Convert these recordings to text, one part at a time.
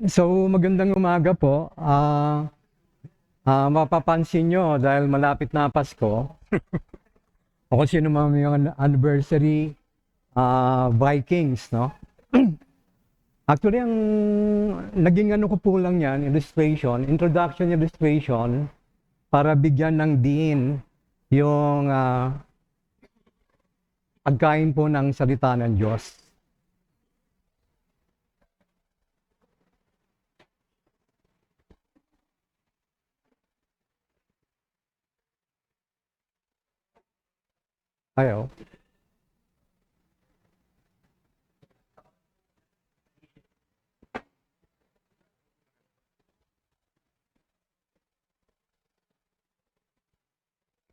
So, magandang umaga po. Mapapansin nyo dahil malapit na Pasko, o kung sino man yung anniversary, Vikings, no? Actually, ang naging ano ko po lang yan, introduction illustration, para bigyan ng diin yung pagkain po ng salita ng Diyos. Ayaw.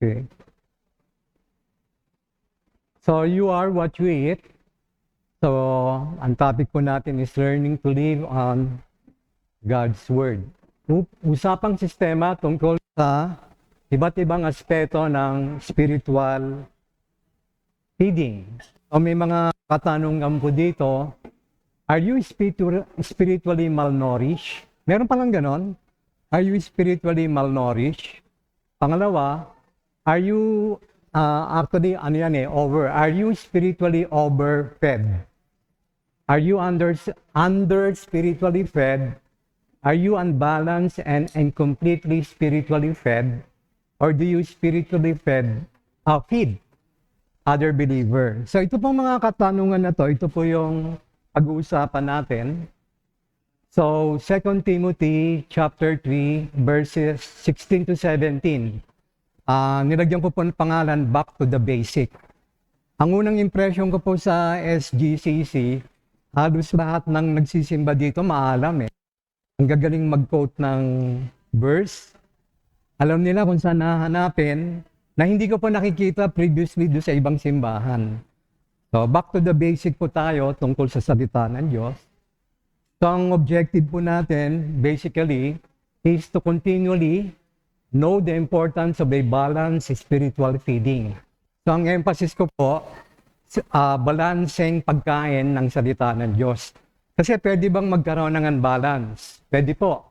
Okay. So, you are what you eat. So, ang topic po natin is learning to live on God's Word. Usapang sistema tungkol sa iba't ibang aspeto ng spiritual feeding. So, may mga katanungan po dito. Are you spiritually malnourished? Meron palang ganon. Are you spiritually malnourished? Pangalawa, are you are you spiritually overfed? Are you under spiritually fed? Are you unbalanced and incompletely spiritually fed? Or do you spiritually feed other believer? So ito pong mga katanungan na to, ito po yung pag-uusapan natin. So 2 Timothy chapter 3 verses 16 to 17. Nilagyan ko po ng pangalan, Back to the Basic. Ang unang impression ko po sa SGCC, halos lahat ng nagsisimba dito maalam eh. Ang gagaling mag-quote ng verse. Alam nila kung saan nahanapin na hindi ko po nakikita previously doon sa ibang simbahan. So, back to the basic po tayo tungkol sa salita ng Diyos. So, ang objective po natin, basically, is to continually know the importance of a balanced spiritual feeding. So, ang emphasis ko po, balancing pagkain ng salita ng Diyos. Kasi pwede bang magkaroon ng unbalance? Pwede po.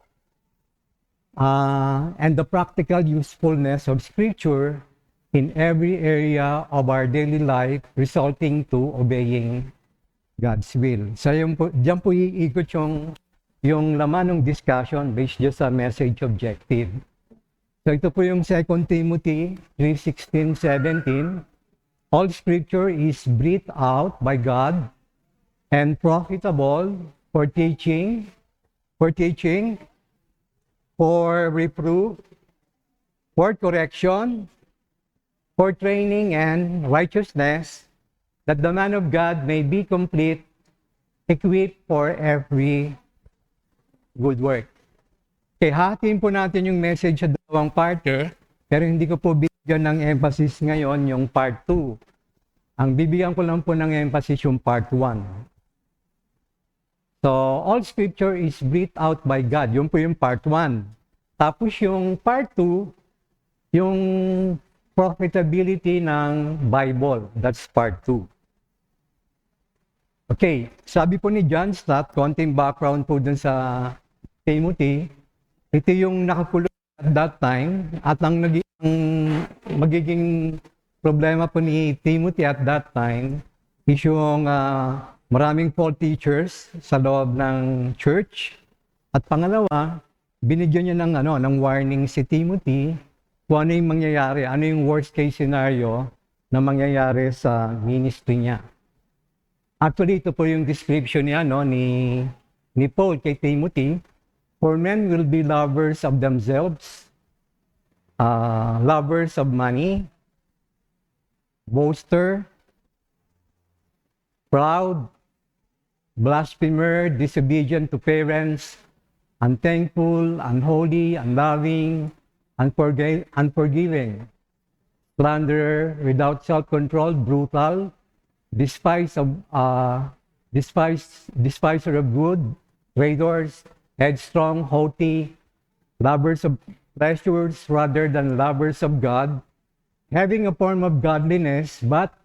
And the practical usefulness of Scripture in every area of our daily life resulting to obeying God's will. So diyan po iikot yung laman ng discussion based just sa message objective. So ito po yung 2 Timothy 3:16-17. All Scripture is breathed out by God and profitable for teaching, for reproof, for correction, for training and righteousness, that the man of God may be complete, equipped for every good work. Okay, hatiin po natin yung message sa dalawang part, pero hindi ko po bigyan ng emphasis ngayon yung part 2. Ang bibigyan ko lang po ng emphasis yung part 1. So, all Scripture is breathed out by God. Yun po yung part 1. Tapos yung part 2, yung profitability ng Bible. That's part 2. Okay, sabi po ni John Stott, konting background po dun sa Timothy, ito yung nakakulong at that time, at ang magiging problema po ni Timothy at that time is yung maraming false teachers sa loob ng church. At pangalawa, binigyan niya ng warning si Timothy kung ano yung mangyayari, ano yung worst case scenario na mangyayari sa ministry niya. Actually, ito po yung description niya ni Paul kay Timothy. For men will be lovers of themselves, lovers of money, boaster, proud, blasphemer, disobedient to parents, unthankful, unholy, unloving, unforgiving, slanderer, without self-control, brutal, despiser of good, traitors, headstrong, haughty, lovers of pleasures rather than lovers of God, having a form of godliness, but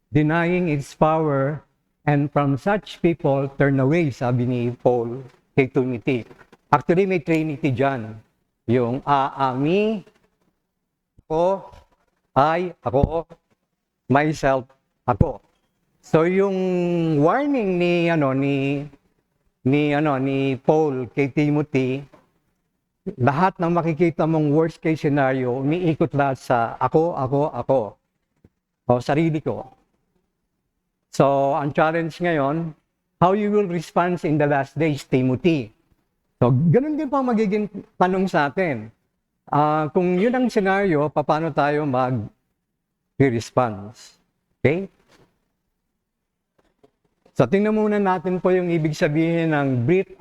denying its power, and from such people turn away, sabi ni Paul kay Timothy. Actually, may Trinity dyan. Yung ami, ko, I, ako, myself, ako. So yung warning ni Paul kay Timothy, lahat ng makikita mong worst case scenario, umiikot lahat sa ako. O sarili ko. So ang challenge ngayon, how you will respond in the last days, Timothy. So ganun din pa magiging tanong sa atin. Kung yun ang scenario, paano tayo mag-response? Okay? So tingnan muna natin po yung ibig sabihin ng breathed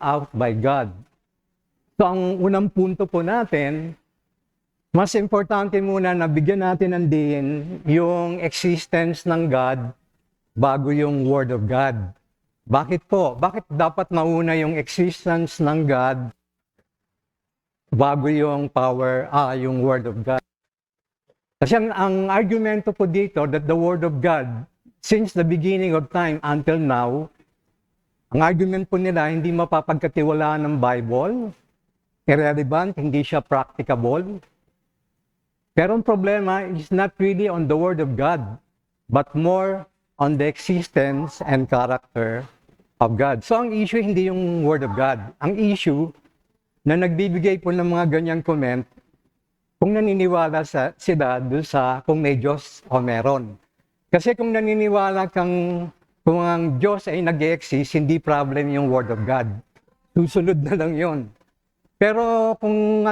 out by God. So ang unang punto po natin, mas importante muna na bigyan natin ng din yung existence ng God bago yung Word of God. Bakit po? Bakit dapat mauna yung existence ng God bago yung yung Word of God? Kasi ang argumento po dito that the Word of God, since the beginning of time until now, ang argument po nila, hindi mapapagkatiwalaan ng Bible, irrelevant, hindi siya practicable. Pero ang problema is not really on the Word of God, but more on the existence and character of God. So ang issue hindi yung Word of God. Ang issue na nagbibigay po ng mga ganyang comment, kung naniniwala sila doon sa kung may Diyos o meron. Kasi kung naniniwala kung ang Diyos ay nag-exist, hindi problem yung Word of God. Susunod na lang yon. Pero kung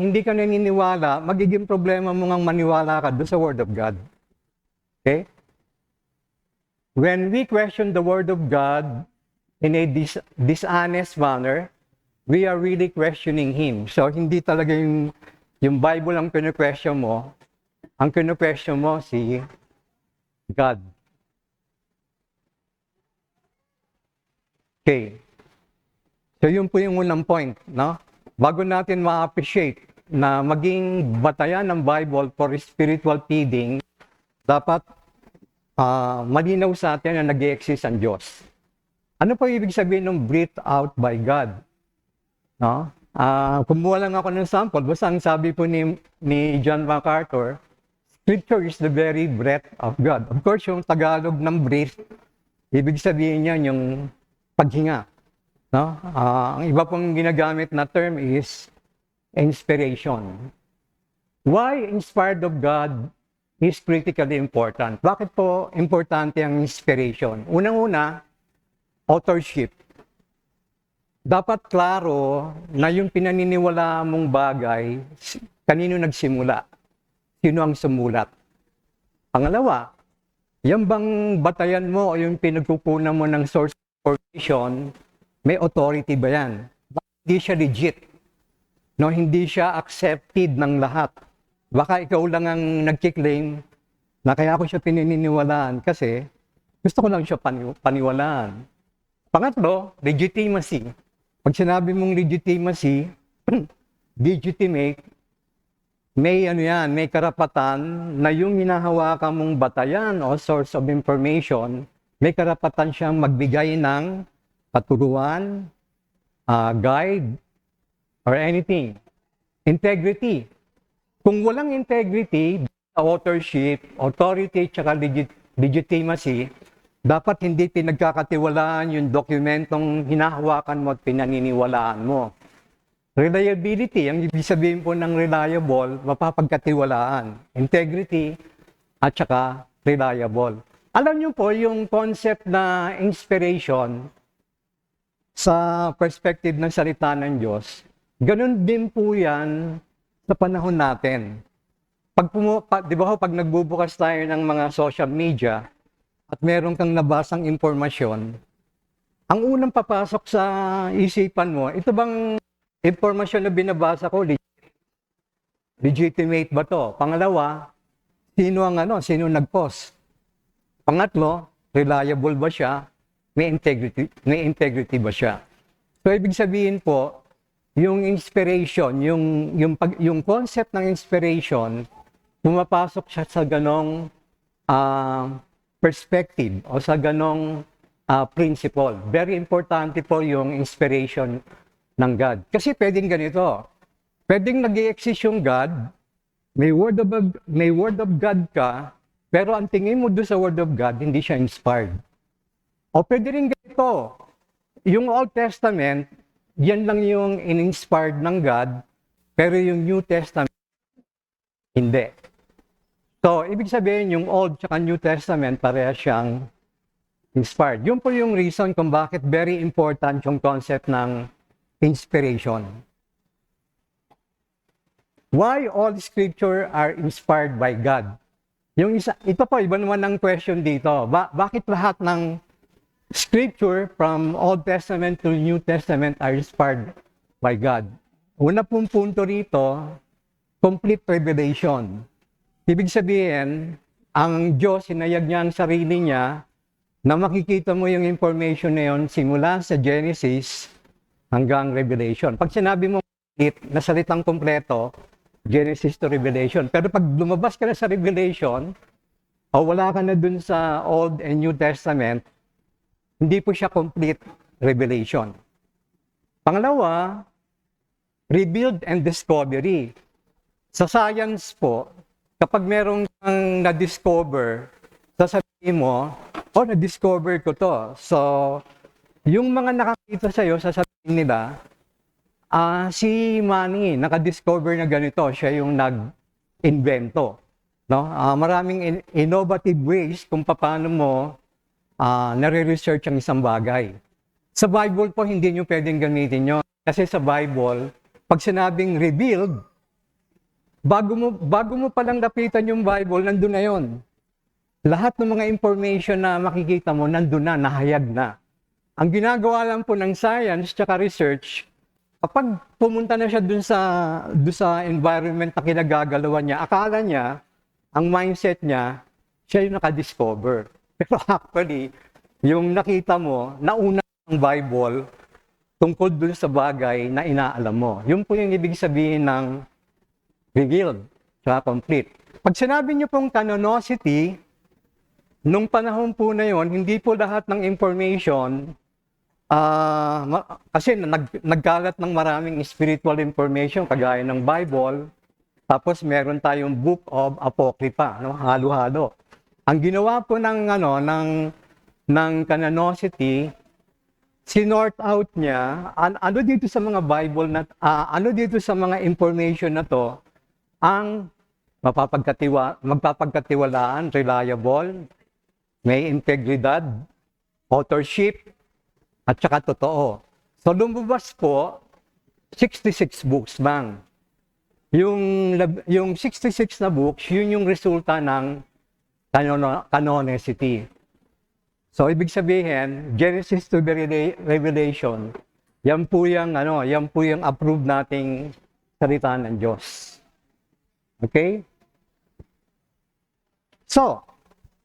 hindi ka naniniwala, magiging problema mo ngang maniwala ka doon sa Word of God. Okay? When we question the Word of God in a dishonest manner, we are really questioning Him. So hindi talaga yung Bible ang kinu-question mo, ang kinu-question mo si God. Okay. So yun po yung unang point, no? Bago natin ma-appreciate na maging batayan ng Bible for spiritual feeding, dapat malinaw sa atin na nag-i-exist ang Diyos. Ano po ibig sabihin ng breathed out by God? No? Kumuha lang ako ng sample, basta ang sabi po ni John MacArthur, Scripture is the very breath of God. Of course, yung Tagalog ng breath, ibig sabihin niya yung paghinga. No? Ang iba pong ginagamit na term is inspiration. Why inspired of God is critically important? Bakit po importante ang inspiration? Unang-una, authorship. Dapat klaro na yung pinaniniwala mong bagay, kanino nagsimula? Sino ang sumulat? Pangalawa, yung bang batayan mo o yung pinagkukunan mo ng source information, may authority ba yan? Hindi siya legit. No, hindi siya accepted ng lahat. Baka ikaw lang ang nagkiklaim na kaya ko siya pininiwalaan kasi gusto ko lang siya paniwalaan. Pangatlo, legitimacy. Pag sinabi mong legitimacy, legitimate, may karapatan na yung hinahawakan mong batayan o source of information, may karapatan siyang magbigay ng paturuan, guide, or anything. Integrity. Kung walang integrity, authorship, authority, tsaka legitimacy, dapat hindi pinagkakatiwalaan yung dokumentong hinahawakan mo at pinaniniwalaan mo. Reliability, ang ibig sabihin po ng reliable, mapapagkatiwalaan. Integrity, at tsaka reliable. Alam niyo po, yung concept na inspiration, sa perspective ng salita ng Diyos, ganun din po yan sa panahon natin. Di ba pag nagbubukas tayo ng mga social media at meron kang nabasang impormasyon, ang unang papasok sa isipan mo, ito bang impormasyon na binabasa ko, legitimate ba to? Pangalawa, sino nag-post? Pangatlo, reliable ba siya? May integrity ba siya? So ibig sabihin po, yung inspiration, yung concept ng inspiration, pumapasok siya sa ganong perspective o sa ganong principle. Very importante po yung inspiration ng God. Kasi pwedeng ganito. Pwedeng nag-i-exist yung God, may word of God ka, pero ang tingin mo doon sa word of God, hindi siya inspired. O pwede rin ganito. Yung Old Testament, yan lang yung in-inspired ng God, pero yung New Testament, hindi. So, ibig sabihin, yung Old at New Testament, pareha siyang inspired. Yun po yung reason kung bakit very important yung concept ng inspiration. Why all scripture are inspired by God? Yung isa, ito po, iba naman ang question dito. Bakit lahat ng scripture from Old Testament to New Testament are inspired by God? Una pong punto rito, complete revelation. Ibig sabihin, ang Diyos, sinayag niya ang sarili niya na makikita mo yung information na yun simula sa Genesis hanggang Revelation. Pag sinabi mo na salitang kompleto, Genesis to Revelation. Pero pag lumabas ka na sa Revelation, o wala ka na dun sa Old and New Testament, hindi po siya complete revelation. Pangalawa, revealed and discovery. Sa science po, kapag merong na-discover, sasabihin mo, na-discover ko to. So, yung mga nakakita sa'yo, sasabihin nila, si Manny, naka-discover na ganito, siya yung nag-invento. No? Maraming innovative ways kung paano mo nare-research ang isang bagay. Sa Bible po, hindi nyo pwedeng gamitin nyo. Kasi sa Bible, pag sinabing revealed, bago mo palang lapitan yung Bible, nandun na yon. Lahat ng mga information na makikita mo, nandun na, nahayag na. Ang ginagawa lang po ng science tsaka research, kapag pumunta na siya dun sa environment na kinagagalawan niya, akala niya, ang mindset niya, siya yung nakadiscover. Pero actually, yung nakita mo, nauna ang Bible tungkol dun sa bagay na inaalam mo. Yun po yung ibig sabihin ng revealed, tsaka complete. Pag sinabi niyo pong canonicity, nung panahon po na yon, hindi po lahat ng information kasi nagkalat ng maraming spiritual information kagaya ng Bible, tapos meron tayong Book of Apocrypha, no? Halo-halo. Ang ginawa po ng canonicity, sinort out niya, ano dito sa mga Bible na ano dito sa mga information na to ang magpapagkatiwalaan, reliable, may integridad, authorship, at saka totoo. So lumabas po, 66 books bang. Yung 66 na books, yun yung resulta ng canonicity. So ibig sabihin, Genesis to Revelation, yan po yung approved nating salita ng Diyos. Okay? So,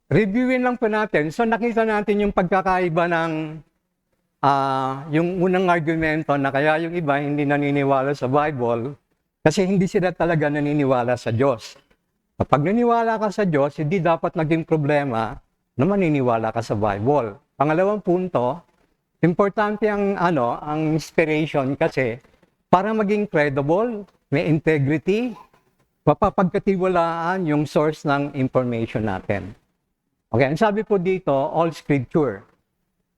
reviewin lang po natin. So nakita natin yung pagkakaiba ng yung unang argumento na kaya yung iba hindi naniniwala sa Bible kasi hindi sila talaga naniniwala sa Diyos. Kapag naniniwala ka sa Diyos, hindi dapat naging problema na maniniwala ka sa Bible. Pangalawang punto, importante ang inspiration kasi para maging credible, may integrity, mapapagkatiwalaan yung source ng information natin. Okay, ang sabi po dito, all scripture.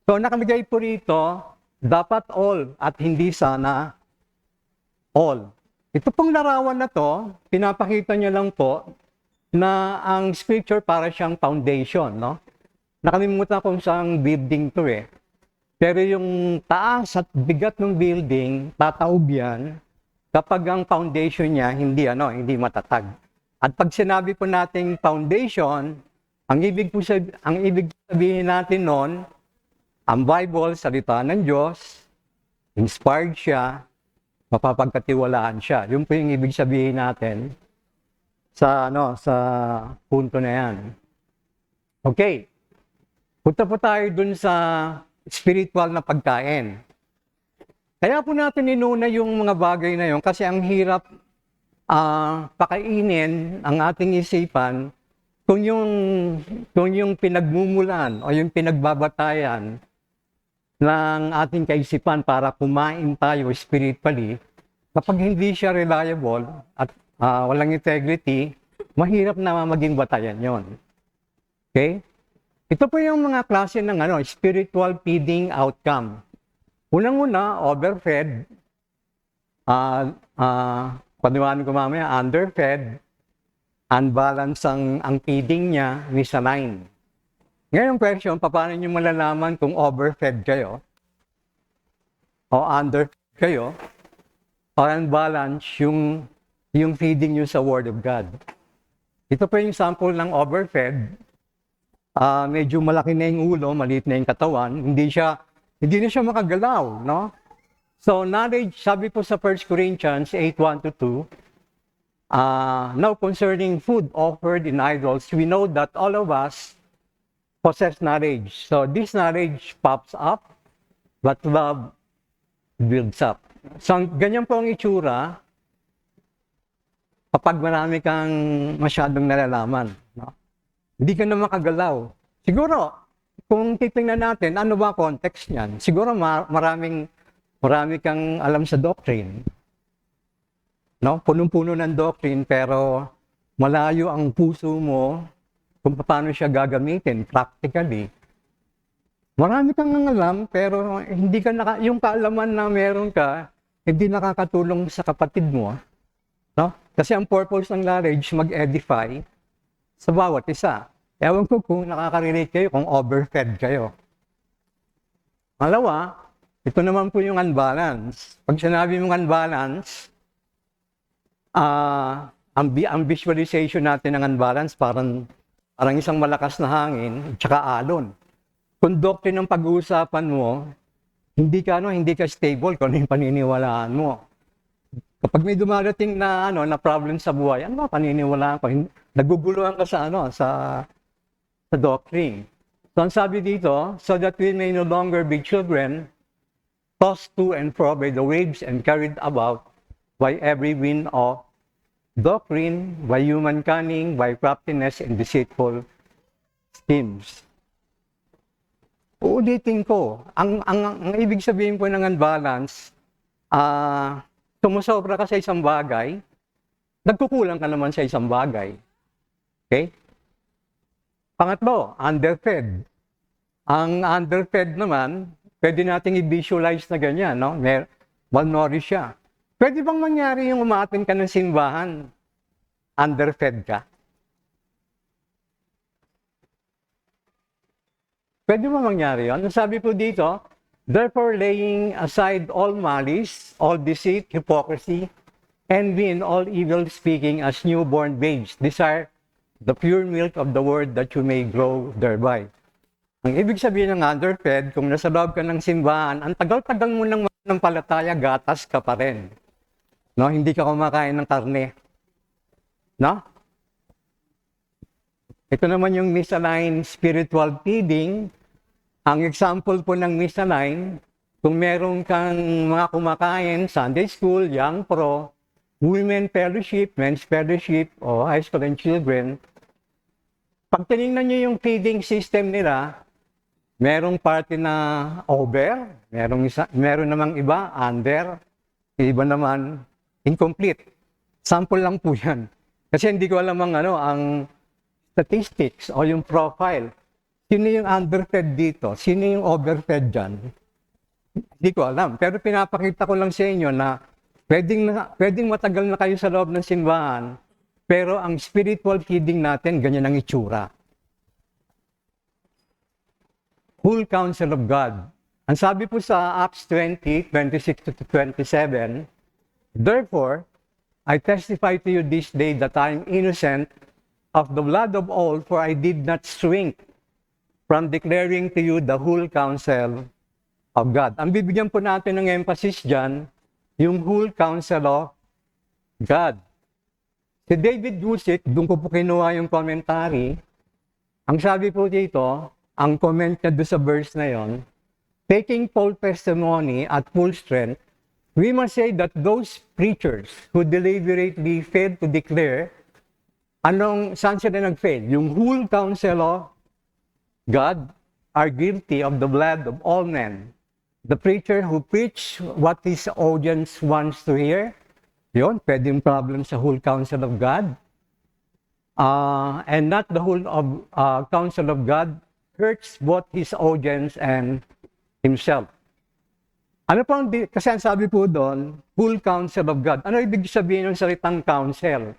So nakalagay po rito, dapat all at hindi sana all. Ito pong larawan na to, pinapakita niya lang po na ang scripture para siyang foundation, no? Nakalimutan ko saan building to eh. Pero yung taas at bigat ng building, tataob yan kapag ang foundation niya hindi matatag. At pag sinabi po nating foundation, ang ibig sabihin natin noon, ang Bible, salita ng Diyos, inspired siya, mapapagkatiwalaan siya. Yun po yung ibig sabihin natin sa punto na yan. Okay. Punta po tayo dun sa spiritual na pagkain. Kaya po natin inuna yung mga bagay na yun kasi ang hirap pakainin ang ating isipan kung yung pinagmumulan o yung pinagbabatayan ng ating kaisipan para kumain tayo spiritually, kapag hindi siya reliable at walang integrity, mahirap na maging batayan yon. Okay? Ito po yung mga klase ng spiritual feeding outcome. Unang-una, overfed. Paniwanan ko mamaya, underfed. Unbalanced ang feeding niya, misaligned. Ngayong question, paano nyo malalaman kung overfed kayo o underfed kayo o unbalanced yung feeding nyo sa Word of God? Ito po yung sample ng overfed. Medyo malaki na yung ulo, maliit na yung katawan, hindi na siya makagalaw, no? So, knowledge, sabi po sa 1 Corinthians 8:1-2, now concerning food offered in idols, we know that all of us possess knowledge. So, this knowledge pops up, but love builds up. So, ganyan po ang itsura kapag marami kang masyadong nalalaman, no? Hindi ka na makagalaw. Siguro, kung titingnan natin, ano ba context niyan? Siguro marami kang alam sa doctrine. No? Punong-puno ng doctrine, pero malayo ang puso mo kung paano siya gagamitin practically. Marami kang alam, pero hindi ka yung kaalaman na meron ka, hindi nakakatulong sa kapatid mo. No? Kasi ang purpose ng knowledge, mag-edify sa bawat isa. Ewan ko kung nakaka-relate kayo, kung overfed kayo. Malawa, ito naman po yung unbalance. Pag sinabi mong unbalance, ang visualization natin ng unbalance, parang isang malakas na hangin, tsaka alon. Kung doctrine ng pag-uusapan mo, hindi ka stable kung ano yung paniniwalaan mo. Kapag may dumarating na problem sa buhay, ano ba paniniwalaan ko? Naguguluhan ka sa doctrine. So, ang sabi dito, so that we may no longer be children, tossed to and fro by the waves and carried about by every wind of doctrine, by human cunning, by craftiness and deceitful schemes. Uulitin ko, ang ibig sabihin po ng unbalance, sumusobra ka sa isang bagay, nagkukulang ka naman sa isang bagay. Okay? Pangatlo, underfed. Ang underfed naman, pwede nating i-visualize na ganyan, no? Malnourished siya. Pwede bang mangyari yung umaattend ka ng simbahan, underfed ka? Pwede ba mangyari yun? Sabi po dito, therefore laying aside all malice, all deceit, hypocrisy, envy, and all evil speaking as newborn babes, desire the pure milk of the word that you may grow thereby. Ang ibig sabihin ng underfed, kung nasa loob ka ng simbahan, ang tagal-tagal mo ng palataya, gatas ka pa rin. No? Hindi ka kumakain ng karne. No? Ito naman yung misaligned spiritual feeding. Ang example po ng misaligned, kung meron kang mga kumakain, Sunday school, young pro, women fellowship, men's fellowship, o high school and children, pag tinignan nyo yung feeding system nila, merong party na over, meron namang iba, under, iba naman, incomplete. Sample lang po yan. Kasi hindi ko alam ang statistics o yung profile. Sino yung underfed dito? Sino yung overfed dyan? Hindi ko alam. Pero pinapakita ko lang sa inyo na pwedeng matagal na kayo sa loob ng simbahan, pero ang spiritual feeding natin, ganyan ang itsura. Whole counsel of God. Ang sabi po sa Acts 20:26-27, therefore, I testify to you this day that I am innocent of the blood of all, for I did not shrink from declaring to you the whole counsel of God. Ang bibigyan po natin ng emphasis dyan, yung whole counsel of God. Si David Gusick, doon ko po kinuha yung commentary. Ang sabi po dito, ang comment niya doon sa verse na yon, taking Paul's testimony at full strength, we must say that those preachers who deliberately failed to declare, saan sila nag-fail? Yung whole counsel of God are guilty of the blood of all men, The preacher who preach what his audience wants to hear. Yun, pwedeng problem sa whole counsel of God. And not the whole of counsel of God hurts both his audience and himself. Ano po, kasi ang sabi po doon, whole counsel of God. Ano ibig sabihin ng salitang counsel?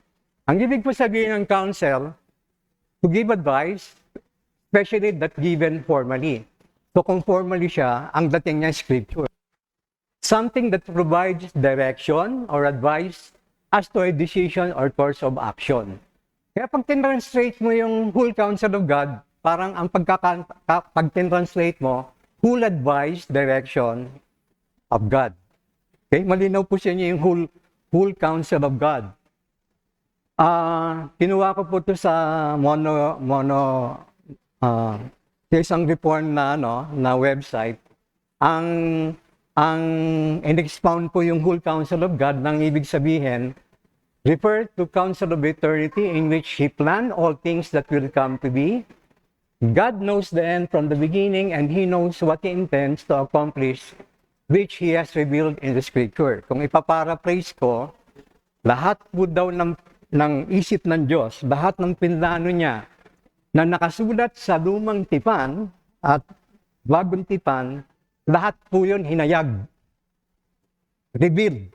Ang ibig po sabihin ng counsel, to give advice, especially that given formally. So kung formally siya, ang dating niya scripture. Something that provides direction or advice as to a decision or course of action. Kaya pag tinranslate mo yung whole counsel of God, parang ang pag tinranslate mo, whole advice, direction of God. Okay? Malinaw po sa inyo yung whole counsel of God. Kinuha ko po ito sa sa isang reform na website. Ang in-expound po yung whole counsel of God nang ibig sabihin, refer to counsel of eternity in which He planned all things that will come to be. God knows the end from the beginning and He knows what He intends to accomplish, which He has revealed in the Scripture. Kung ipaparaphrase ko, lahat po daw ng isip ng Diyos, lahat ng pinlano niya na nakasulat sa lumang tipan at bagong tipan, lahat po yun hinayag. Revealed.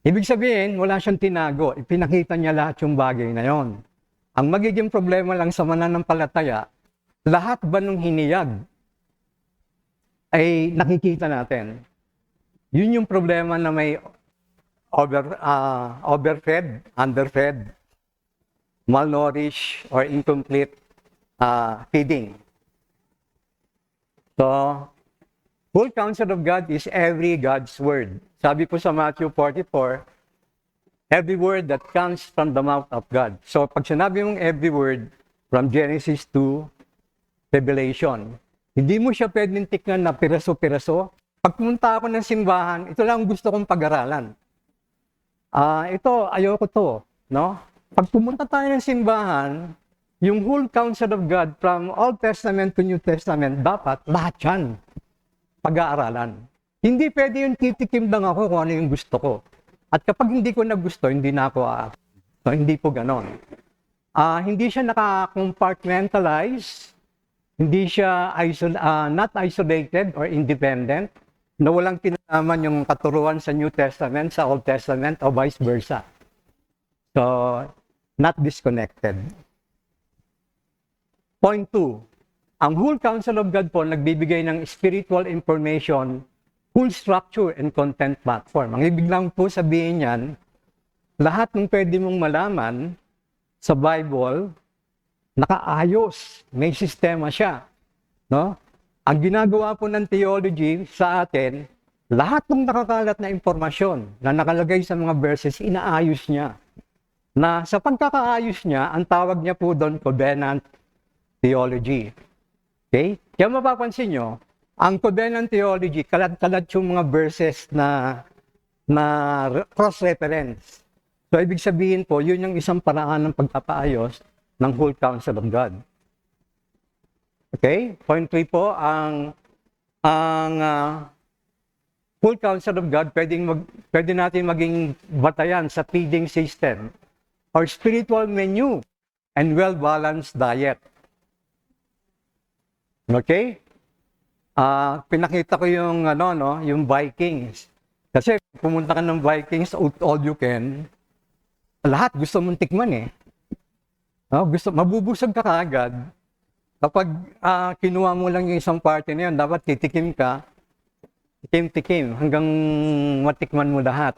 Ibig sabihin, wala siyang tinago. Ipinakita niya lahat yung bagay na yon. Ang magiging problema lang sa mananampalataya, lahat ba nung hiniyag ay nakikita natin? Yun yung problema na may overfed, underfed, malnourished, or incomplete feeding. So, whole counsel of God is every God's word. Sabi po sa Matthew 44, every word that comes from the mouth of God. So, pag sinabi mong every word from Genesis to Revelation, hindi mo siya pwedeng tignan na piraso-piraso. Pag pumunta ako ng simbahan, ito lang gusto kong pag-aralan. Ito, ayoko to. No? Pag pumunta tayo ng simbahan, yung whole counsel of God from Old Testament to New Testament, dapat lahat yan pag-aaralan. Hindi pwede yung titikim lang ako kung ano yung gusto ko. At kapag hindi ko na gusto, hindi na ako so, hindi po ganon. Hindi siya naka-compartmentalize, hindi siya not isolated or independent, na walang kinalaman yung katuruan sa New Testament, sa Old Testament, o vice versa. So, not disconnected. Point 2, ang whole counsel of God po nagbibigay ng spiritual information, whole structure and content platform. Ang ibig lang po sabihin yan, lahat ng pwede mong malaman sa Bible, nakaayos, may sistema siya. No? Ang ginagawa po ng theology sa atin, lahat ng nakakalat na impormasyon na nakalagay sa mga verses, inaayos niya. Na sa pagkakaayos niya, ang tawag niya po doon, covenant theology. Okay? Kaya mapapansin nyo, ang covenant theology, kalat-kalat yung mga verses na cross-reference. So, ibig sabihin po, yun yung isang paraan ng pagpapaayos ng whole counsel of God. Okay? Point 3 po, ang whole counsel of God, pwede natin maging batayan sa feeding system or spiritual menu and well-balanced diet. Okay? Pinakita ko yung yung Vikings. Kasi pumunta ka ng Vikings, all you can, lahat gusto mong tikman eh. Mabubusog ka kaagad. Kapag kinuha mo lang yung isang party na yun, dapat titikim ka, tikim-tikim, hanggang matikman mo lahat.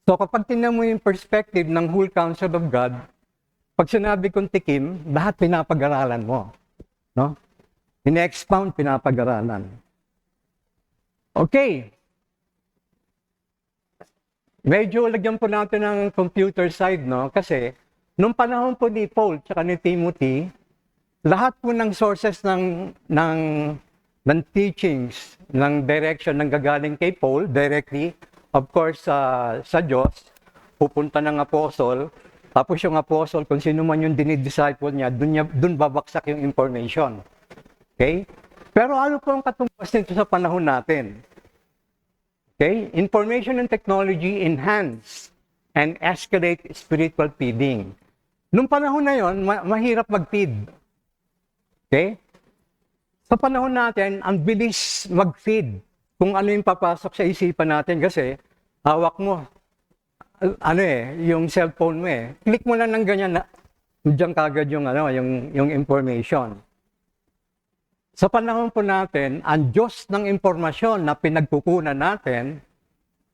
So kapag tingnan mo yung perspective ng whole counsel of God, pag sinabi kong tikim, lahat pinapag-aralan mo. No? Ine-expound, pinapag-aralan. Okay. Medyo lagyan po natin ng computer side, no? Kasi, nung panahon po ni Paul at ni Timothy, lahat po ng sources ng teachings, ng direction, ng gagaling kay Paul, directly, of course, sa Diyos, pupunta ng apostle, tapos yung apostle, kung sino man yung dinidisciple niya, dun babaksak yung information. Okay? Pero ano po ang katumbas nito sa panahon natin? Okay? Information and technology enhance and escalate spiritual feeding. Nung panahon na yon, mahirap mag-feed. Okay? Sa panahon natin, ang bilis mag-feed kung ano yung papasok sa isipan natin kasi hawak mo, yung cellphone mo eh. Click mo lang ng ganyan na, diyan kagad yung information. Sa panahon po natin, ang Diyos ng impormasyon na pinagkukunan natin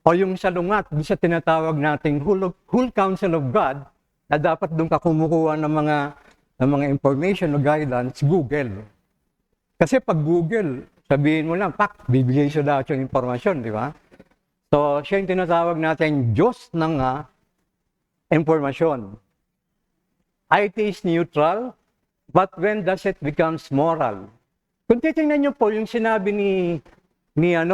o yung salungat sa tinatawag nating whole counsel of God na dapat doon ka kumukuha ng mga information o guidance, Google. Kasi pag Google, sabihin mo lang, bibigay siya lahat yung impormasyon, di ba? So, siya yung tinatawag natin Diyos ng impormasyon. IT is neutral, but when does it becomes moral? Kung titingnan niyo po yung sinabi ni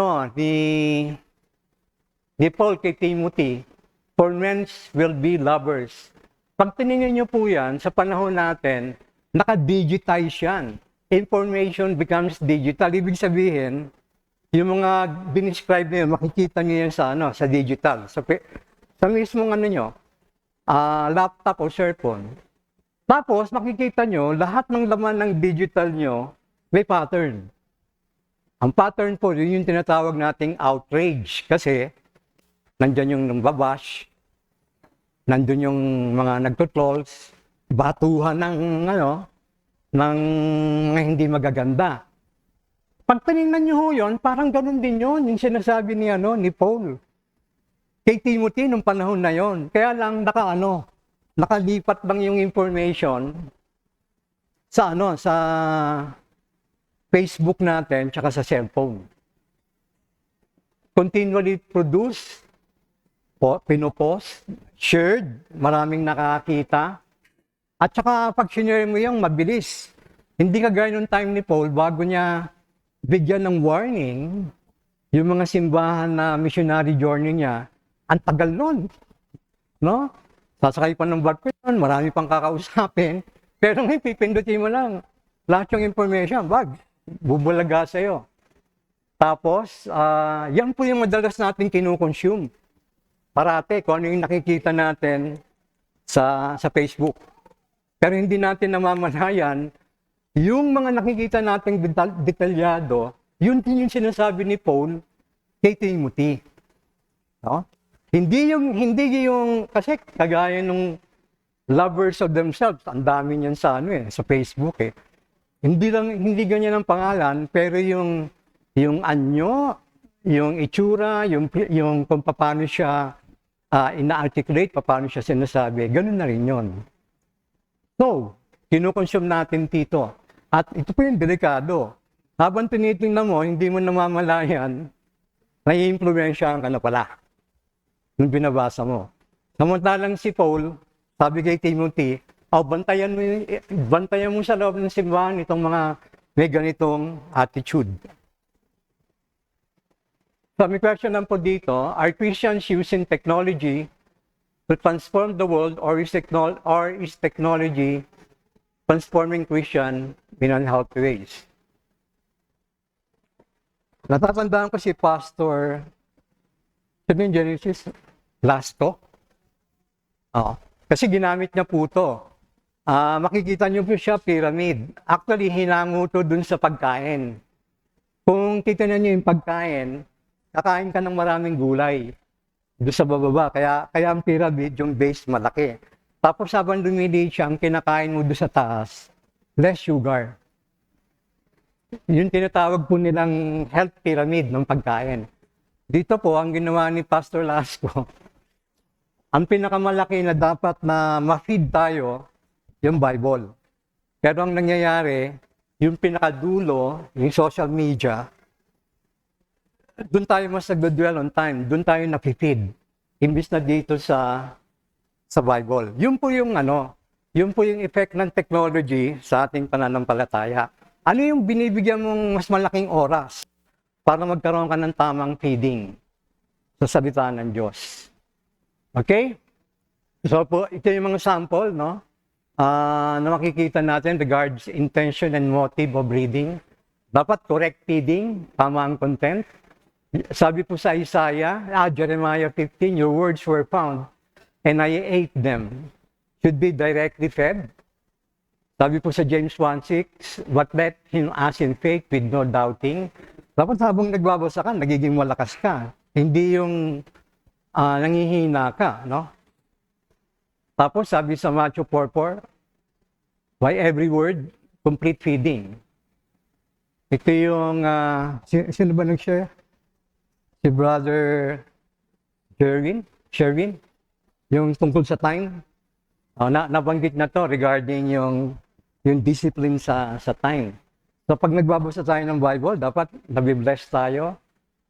Paul kay Timothy, for men will be lovers. Pag tinignan niyo po yan, sa panahon natin, naka-digitize yan. Information becomes digital. Ibig sabihin, yung mga biniscribe niyo, makikita niyo yan sa digital. Sa mismong laptop o cellphone. Tapos, makikita nyo, lahat ng laman ng digital nyo, may pattern. Ang pattern po, yun yung tinatawag nating outrage. Kasi, nandyan yung babash, nandun yung mga nagtutrolls, batuhan ng hindi magaganda. Pag tinignan nyo ho yun, parang ganun din yun, yung sinasabi ni Paul. Kay Timothy, nung panahon na yon. Kaya lang, nakalipat lang yung information sa Facebook natin, tsaka sa cellphone. Continually produced, pinopost, shared, maraming nakakita. At saka pag sinare mo yung mabilis. Hindi kagaya nung time ni Paul, bago niya bigyan ng warning, yung mga simbahan na missionary journey niya, ang tagal nun. No? Sasakay pa ng barko yun, marami pang kakausapin, pero ngayon pipindutin mo lang. Lahat yung information, bubulaga sa'yo. Tapos, yan po yung madalas natin kinukonsume. Parate, kung ano yung nakikita natin sa Facebook. Pero hindi natin namamalayan, yung mga nakikita nating detalyado, yun din yung sinasabi ni Paul kay Timothy. No? Hindi yung, kasi kagaya nung lovers of themselves, ang dami niyan sa Facebook eh. Hindi ganyan ang pangalan, pero yung anyo, yung itsura, yung kung paano siya ina-articulate, paano siya sinasabi, ganun na rin yun. So, kinukonsume natin dito. At ito po yung delikado. Habang tinitingnan mo, hindi mo namamalayan, nai-impluwensyahan ka na pala nung binabasa mo. Samantalang si Paul, sabi kay Timothy, bantayan mo sa loob ng simbahan itong mga may ganitong attitude. So, may question lang po dito, are Christians using technology to transform the world, or is technology transforming Christian in unhealthy ways? Natatandaan ko si Pastor, sabi yung Genesis, Lasco. Kasi ginamit niya po ito. Makikita niyo po siya, pyramid. Actually, hinango ito dun sa pagkain. Kung titignan niyo yung pagkain, kakain ka ng maraming gulay doon sa bababa. Kaya ang pyramid, yung base malaki. Tapos habang lumiliit siya, ang kinakain mo doon sa taas, less sugar. Yung tinatawag po nilang health pyramid ng pagkain. Dito po, ang ginawa ni Pastor Lasco, ang pinakamalaki na dapat na ma-feed tayo, yung Bible. Pero ang nangyayari, yung pinakadulo, yung social media, doon tayo mas nag-dwell on time, doon tayo napipid. Imbis na dito sa Bible. Yun po yung effect ng technology sa ating pananampalataya. Ano yung binibigyan mong mas malaking oras para magkaroon ka ng tamang feeding sa salita ng Diyos? Okay? So po, ito yung mga sample, no? Na makikita natin regards intention and motive of reading. Dapat correct feeding, tama ang content. Sabi po sa Isaiah, Jeremiah 15, your words were found and I ate them. Should be directly fed. Sabi po sa James 1:6, what let him ask in faith with no doubting. Dapat habang nagbabasa ka, nagiging malakas ka. Hindi yung nangihina ka, no? Tapos sabi sa Matthew 4:4, by every word, complete feeding. Ito yung, sino ba nag-share? Si Brother Sherwin, yung tungkol sa time. Nabanggit na to regarding yung discipline sa time. So pag nagbabasa tayo ng Bible, dapat nabibless tayo.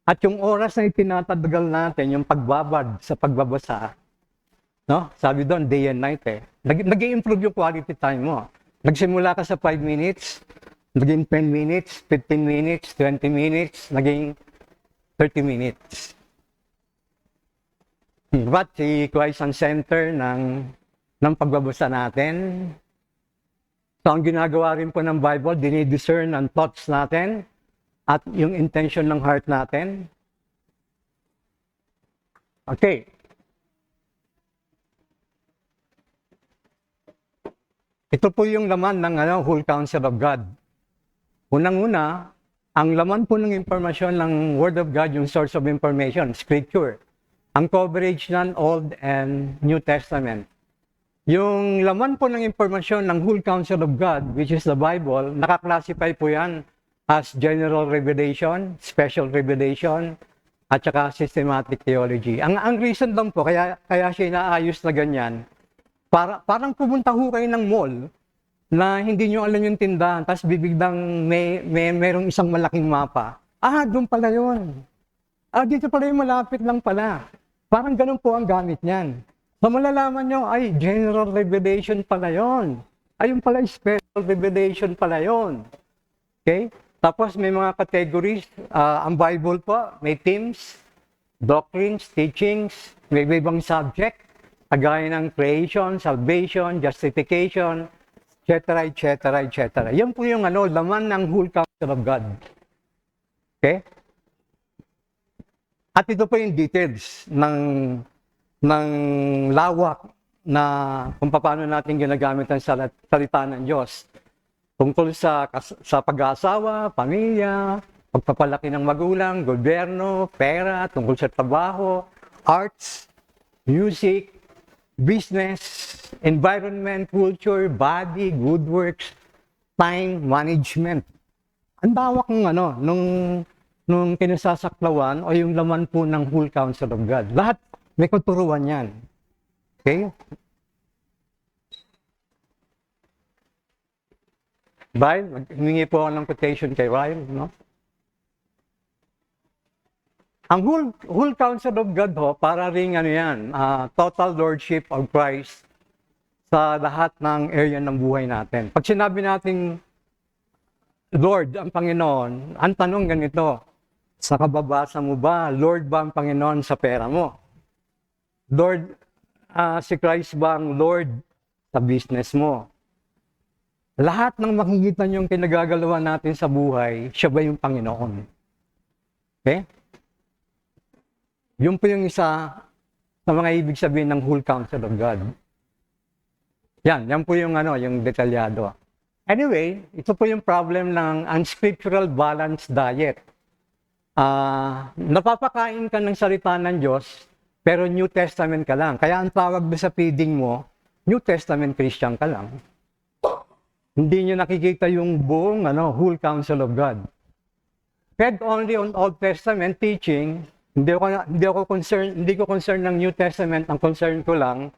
At yung oras na itinatagal natin, yung pagbabad sa pagbabasa, no? Sabi doon, day and night eh. Nag-i-improve yung quality time mo. Nagsimula ka sa 5 minutes, naging 10 minutes, 15 minutes, 20 minutes, naging 30 minutes. But si Christ ang center ng pagbabasa natin. So ang ginagawa rin po ng Bible, dinidiscern ang thoughts natin at yung intention ng heart natin. Okay. Ito po yung laman ng whole counsel of God. Unang-una, ang laman po ng impormasyon ng Word of God, yung source of information, Scripture. Ang coverage ng Old and New Testament. Yung laman po ng impormasyon ng whole counsel of God, which is the Bible, nakaklasify po yan as general revelation, special revelation, at saka systematic theology. Ang reason lang po, kaya siya inaayos na ganyan, parang pumunta ho kayo ng mall, na hindi nyo alam yung tindahan, tapos bibiglang merong isang malaking mapa. Doon pala yun. Dito pala yung malapit lang pala. Parang ganun po ang gamit niyan. So malalaman nyo, general revelation pala yun. Yung pala special revelation pala yun. Okay? Tapos may mga categories. Ang Bible po, may themes, doctrines, teachings, may ibang subject, kagaya ng creation, salvation, justification, etc. Yan po yung laman ng whole counsel of God. Okay? At ito po yung details ng lawak na kung paano natin ginagamit ang salita ng Diyos. Tungkol sa pag-aasawa, pamilya, pagpapalaki ng magulang, gobyerno, pera, tungkol sa trabaho, arts, music, business, environment, culture, body, good works, time management. Ang dawak ng nung kinasasaklawan o yung laman po ng whole counsel of God. Lahat may katuruan yan. Okay? Ryle, humingi po ako ng quotation kay Ryle, no? Ang whole counsel of God ho, para ring total lordship of Christ sa lahat ng area ng buhay natin. Pag sinabi nating Lord ang Panginoon, ang tanong ganito, sa kababasa mo ba, Lord ba ang Panginoon sa pera mo? Lord, si Christ ba ang Lord sa business mo? Lahat ng makikita niyong kinagagalawan natin sa buhay, siya ba yung Panginoon? Okay? Yun po yung isa sa mga ibig sabihin ng whole counsel of God. Yan po yung yung detalyado. Anyway, ito po yung problem ng unscriptural balanced diet. Napapakain ka ng salita ng Diyos, pero New Testament ka lang. Kaya ang tawag sa feeding mo, New Testament Christian ka lang. Hindi nyo nakikita yung buong whole counsel of God. Fed only on Old Testament teaching, hindi ko concerned ng New Testament, ang concern ko lang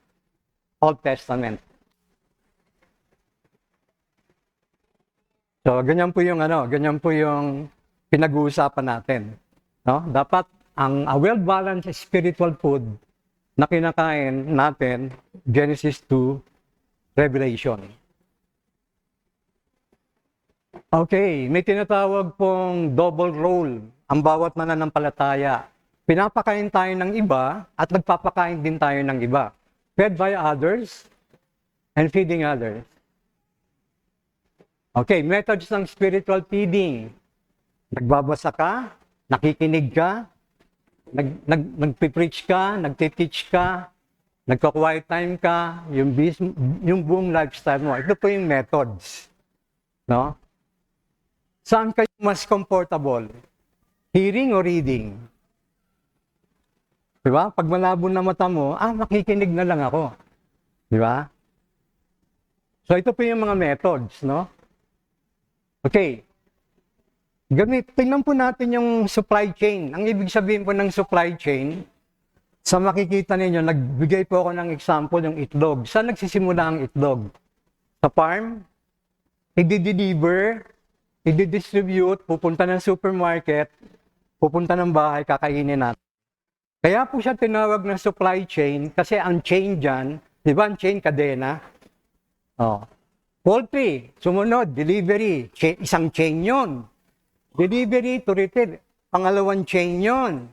Old Testament. So ganyan po yung pinag-uusapan natin, no? Dapat ang well-balanced spiritual food na kinakain natin, Genesis to Revelation. Okay, may tinatawag pong double role ang bawat mananampalataya. Pinapakain tayo ng iba at nagpapakain din tayo ng iba. Fed by others and feeding others. Okay, methods ng spiritual feeding. Nagbabasa ka, nakikinig ka, nagpipreach ka, nagtiteach ka, nagka-quiet time ka, yung buong lifestyle mo. Ito po yung methods. No? Saan kayo mas comfortable? Hearing or reading? Diba? Pag malabo na mata mo, makikinig na lang ako. Diba? So ito po yung mga methods, no? Okay. Tingnan po natin yung supply chain. Ang ibig sabihin po ng supply chain, sa makikita ninyo, nagbigay po ako ng example yung itlog. Saan nagsisimula ang itlog? Sa farm, i-deliver, i-distribute, pupunta ng supermarket, pupunta ng bahay, kakainin natin. Kaya po siya tinawag ng supply chain kasi ang chain dyan, di ba ang chain kadena? Poultry, sumunod, delivery, isang chain yon. Delivery to retail, pangalawang chain yon.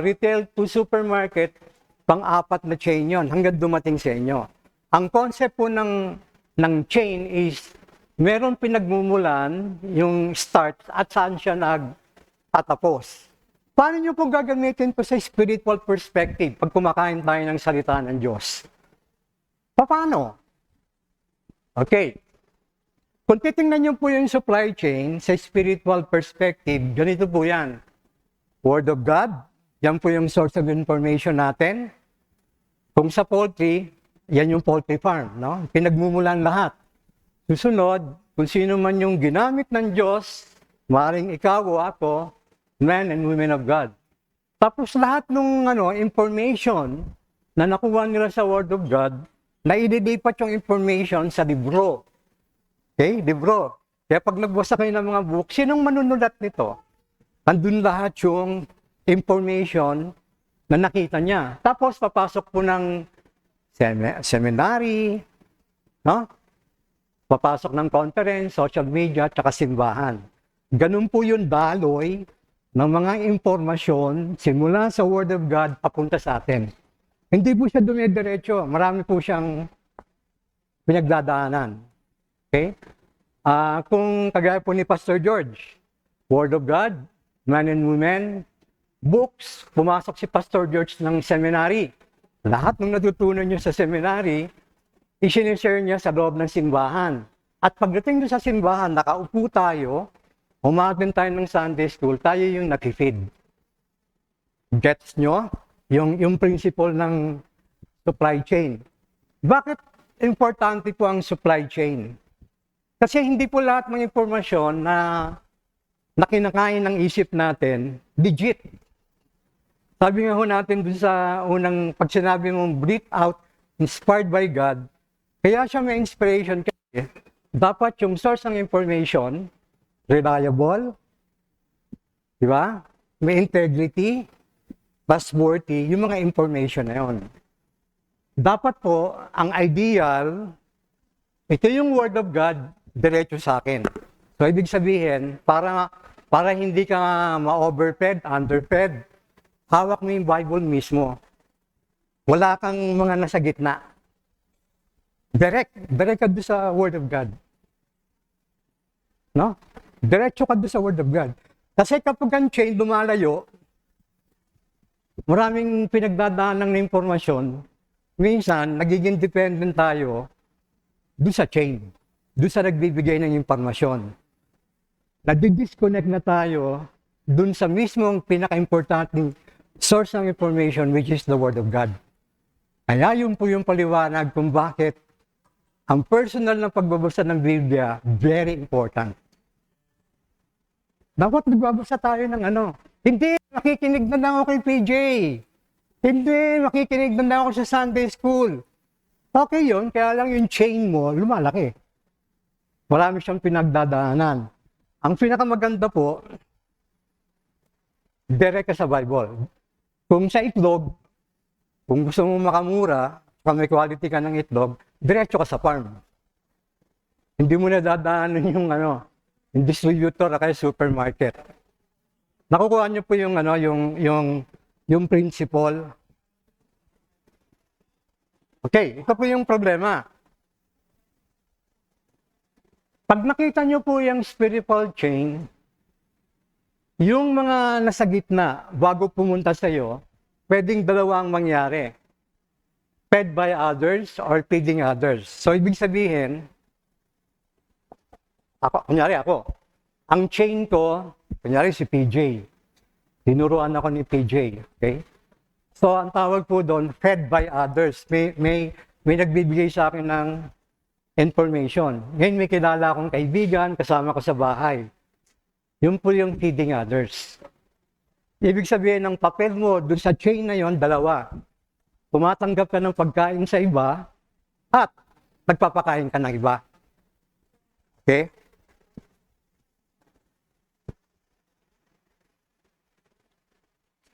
Retail to supermarket, pang-apat na chain yon hanggang dumating sa inyo. Ang concept po ng chain is meron pinagmumulan yung start at saan siya nagtatapos. Paano nyo po gagamitin po sa spiritual perspective pag kumakain tayo ng salita ng Diyos? Paano? Okay. Kung titingnan nyo po yung supply chain sa spiritual perspective, ganito po yan. Word of God, yan po yung source of information natin. Kung sa poultry, yan yung poultry farm, no? Pinagmumulan lahat. Susunod, kung sino man yung ginamit ng Diyos, maaaring ikaw o ako, men and women of God. Tapos lahat ng information na nakuha nila sa Word of God, na idilipat yung information sa libro. Okay, libro. Kaya pag nagbasa kayo ng mga book, sinong manunulat nito? Andun lahat yung information na nakita niya. Tapos papasok po ng seminary, no? Papasok ng conference, social media, tsaka simbahan. Ganun po yung daloy ng mga impormasyon simula sa Word of God papunta sa atin. Hindi po siya dumidiretso. Marami po siyang pinagdadaanan. Okay? Kung kagaya po ni Pastor George, Word of God, men and women, books, pumasok si Pastor George ng seminary. Lahat ng natutunan niya sa seminary, i-share niya sa loob ng simbahan. At pagdating doon sa simbahan, nakaupo tayo, umatin tayo ng Sunday school, tayo yung nakifeed. Gets nyo? Yung principle ng supply chain. Bakit importante po ang supply chain? Kasi hindi po lahat ng impormasyon na kinakain ng isip natin, legit. Sabi nga ho natin dun sa unang pag sinabi mong breathe out, inspired by God, kaya siya may inspiration kasi dapat yung source ng information, reliable, di ba? May integrity, trustworthy, yung mga information na yun. Dapat po, ang ideal, ito yung Word of God, diretso sa akin. So, ibig sabihin, para hindi ka ma-overfed, underfed, hawak mo yung Bible mismo. Wala kang mga nasa gitna. Direct ka doon sa Word of God. No? Diretso ka doon sa Word of God. Kasi kapag ang chain lumalayo, maraming pinagdadaanan ng impormasyon, minsan, nagiging dependent tayo doon sa chain. Doon sa nagbibigay ng impormasyon. Nadi-disconnect na tayo doon sa mismong pinaka-importanting source ng information, which is the Word of God. Kaya yun po yung paliwanag kung bakit ang personal na pagbabasa ng Biblia, very important. Dapat nagbabasa tayo ng hindi, makikinig na lang ako kay PJ. Hindi, makikinig na lang ako sa Sunday school. Okay yun, kaya lang yung chain mo, lumalaki. Marami siyang pinagdadaanan. Ang pinakamaganda po, direct ka sa Bible. Kung sa itlog, kung gusto mo makamura, kung may quality ka ng itlog, diretso ka sa farm. Hindi mo na dadaanan yung distributor kaya supermarket. Nakukuha niyo po yung principle. Okay, ito po yung problema. Pag nakita niyo po yung spiritual chain, Yung mga nasa gitna, bago pumunta sa'yo, pwedeng dalawang mangyari. Fed by others or feeding others. So, ibig sabihin, kunyari ako, ang chain ko, kunyari si PJ. Tinuruan ako ni PJ. Okay? So, ang tawag po doon, fed by others. May nagbibigay sa akin ng information. Ngayon may kilala akong kaibigan, kasama ko sa bahay. Yun po yung feeding others. Ibig sabihin, ng papel mo doon sa chain na yon, dalawa. Tumatanggap ka ng pagkain sa iba at nagpapakain ka ng iba. Okay?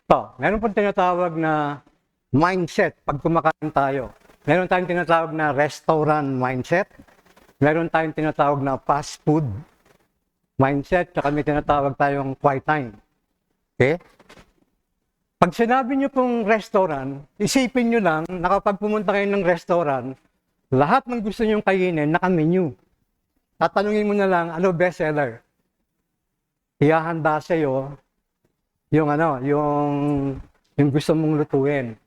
So, meron pong tinatawag na mindset pag kumakain tayo. Meron tayong tinatawag na restaurant mindset. Meron tayong tinatawag na fast food mindset. Tsaka may tinatawag tayong quiet time. Okay? Pag sinabi nyo pong restaurant, isipin nyo lang na kapag pumunta kayo ng restaurant, lahat ng gusto nyo kainin, naka-menu. Tatanungin mo na lang, ano bestseller? Ihahanda sa'yo yung yung gusto mong lutuin.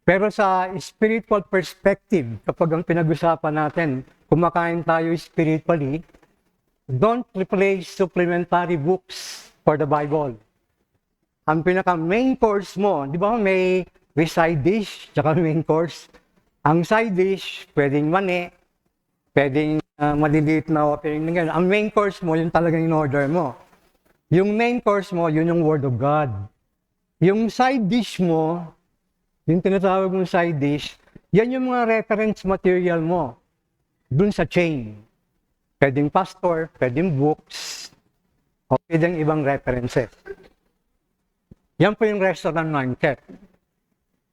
Pero sa spiritual perspective, kapag ang pinag-usapan natin, kumakain tayo spiritually, don't replace supplementary books for the Bible. Ang pinaka-main course mo, di ba may side dish, tsaka main course. Ang side dish, pwedeng mani, pwedeng maliliit na offering. Ang main course mo, yun talagang in-order mo. Yung main course mo, yun yung Word of God. Yung side dish mo, yung tinatawag mong side dish, yan yung mga reference material mo dun sa chain. Pwedeng pastor, pwedeng books, o pwedeng ibang references. Yan po yung restaurant mindset.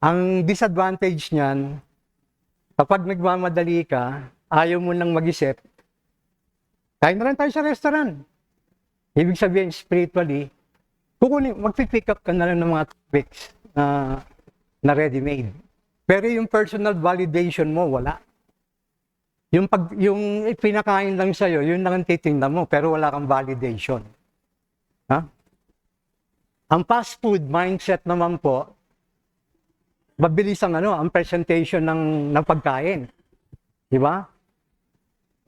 Ang disadvantage niyan, kapag nagmamadali ka, ayaw mo nang mag-isip, kain na lang tayo sa restaurant. Ibig sabihin, spiritually, mag-pick up ka na lang ng mga topics na ready-made. Pero yung personal validation mo, wala. Yung pinakain lang sa'yo, yun lang ang titingnan mo, pero wala kang validation. Ha? Ang fast food mindset naman po, mabilis ang presentation ng pagkain. Di ba?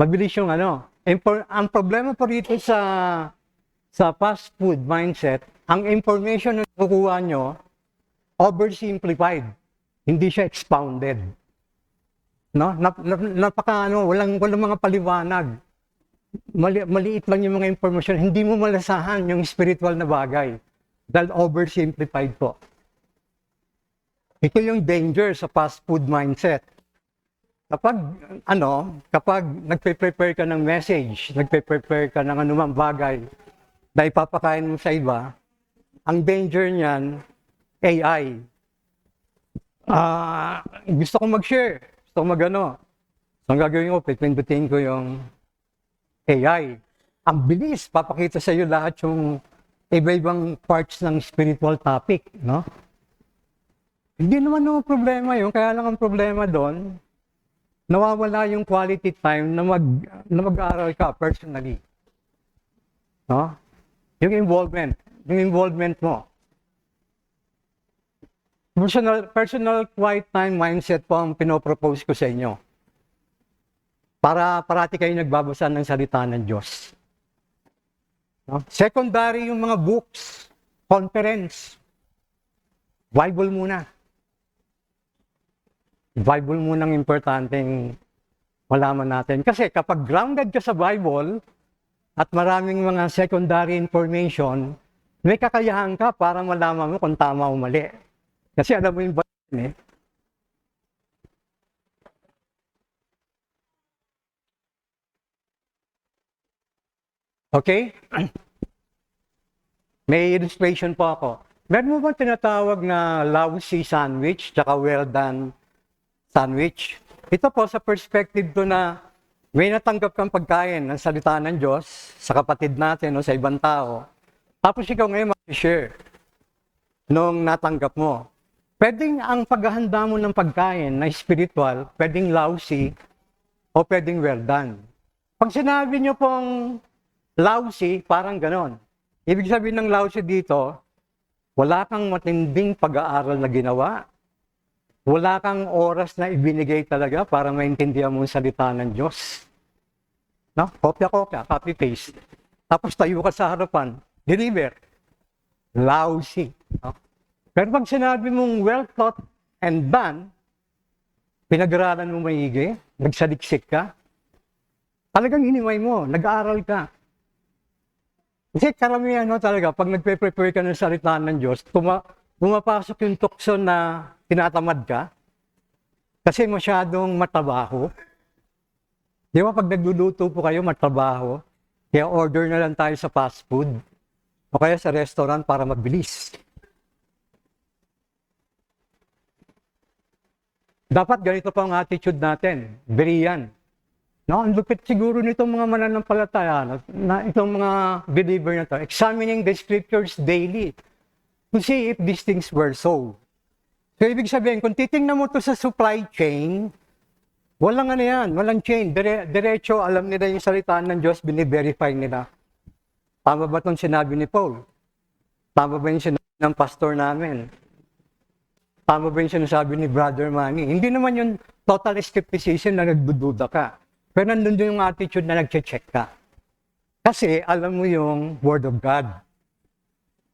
Mabilis yung ang problema po rito sa fast food mindset, ang information na nakukuha nyo, oversimplified. Hindi siya expounded. No? Walang mga paliwanag. Maliit lang yung mga information. Hindi mo malasahan yung spiritual na bagay. Dahil oversimplified po. Ito yung danger sa fast food mindset. Kapag nagpe-prepare ka ng message, nagpe-prepare ka ng anumang bagay na ipapakain mo sa iba, ang danger niyan, AI. Gusto kong mag-share. Gusto kong So, ang gagawin ko, pipindutin ko yung AI. Ang bilis, papakita sa iyo lahat yung iba-ibang parts ng spiritual topic, no? Hindi naman problema yun. Kaya lang ang problema doon, nawawala yung quality time na mag-aaral ka personally. No? Yung involvement mo. Personal quiet time mindset po ang pinopropose ko sa inyo. Para parati kayo nagbabasa ng salita ng Diyos. No? Secondary yung mga books, conference. Bible muna. Bible muna ang importanteng malaman natin. Kasi kapag grounded ka sa Bible at maraming mga secondary information, may kakayahan ka para malaman mo kung tama o mali. Kasi alam mo yung Bible Okay? May illustration po ako. Meron mo ba tinatawag na lousy sandwich tsaka well done sandwich? Ito po sa perspective to na may natanggap kang pagkain ng salita ng Diyos sa kapatid natin o sa ibang tao. Tapos ikaw ngayon mag-share nung natanggap mo. Pwedeng ang paghahanda mo ng pagkain na spiritual, pwedeng lousy o pwedeng well done. Pag sinabi nyo pong lousy, parang ganon. Ibig sabihin ng lousy dito, wala kang matinding pag-aaral na ginawa. Wala kang oras na ibinigay talaga para maintindihan mo ang salita ng Diyos. No? Kopya-kopya, copy-paste. Tapos tayo ka sa harapan, deliver. Lousy. No? Pero pag sinabi mong well thought and done, pinag-aralan mo maigi, nagsaliksik ka, talagang hinimay mo, nag-aaral ka. Kasi karamihan talaga, pag nagpe-prepare ka ng salita ng Diyos, pumapasok yung tukso na tinatamad ka, kasi masyadong matabaho. Di ba pag nagluluto po kayo, matrabaho, kaya order na lang tayo sa fast food o kaya sa restaurant para mabilis. Dapat ganito pa ang attitude natin, beriyan. No, ang lupit siguro nitong mga mananampalataya na itong mga believer na to, examining the scriptures daily to see if these things were so. So ibig sabihin, kung titingnan mo to sa supply chain, walang ano yan, walang chain. Diretso, alam nila yung salita ng Diyos, bine-verify nila. Tama ba itong sinabi ni Paul? Tama ba yung sinabi ng pastor namin? Tama ba yung sinasabi ni Brother Manny? Hindi naman yung total skepticism na nagdududa ka. Pero nandun yung attitude na nag-check ka. Kasi alam mo yung Word of God.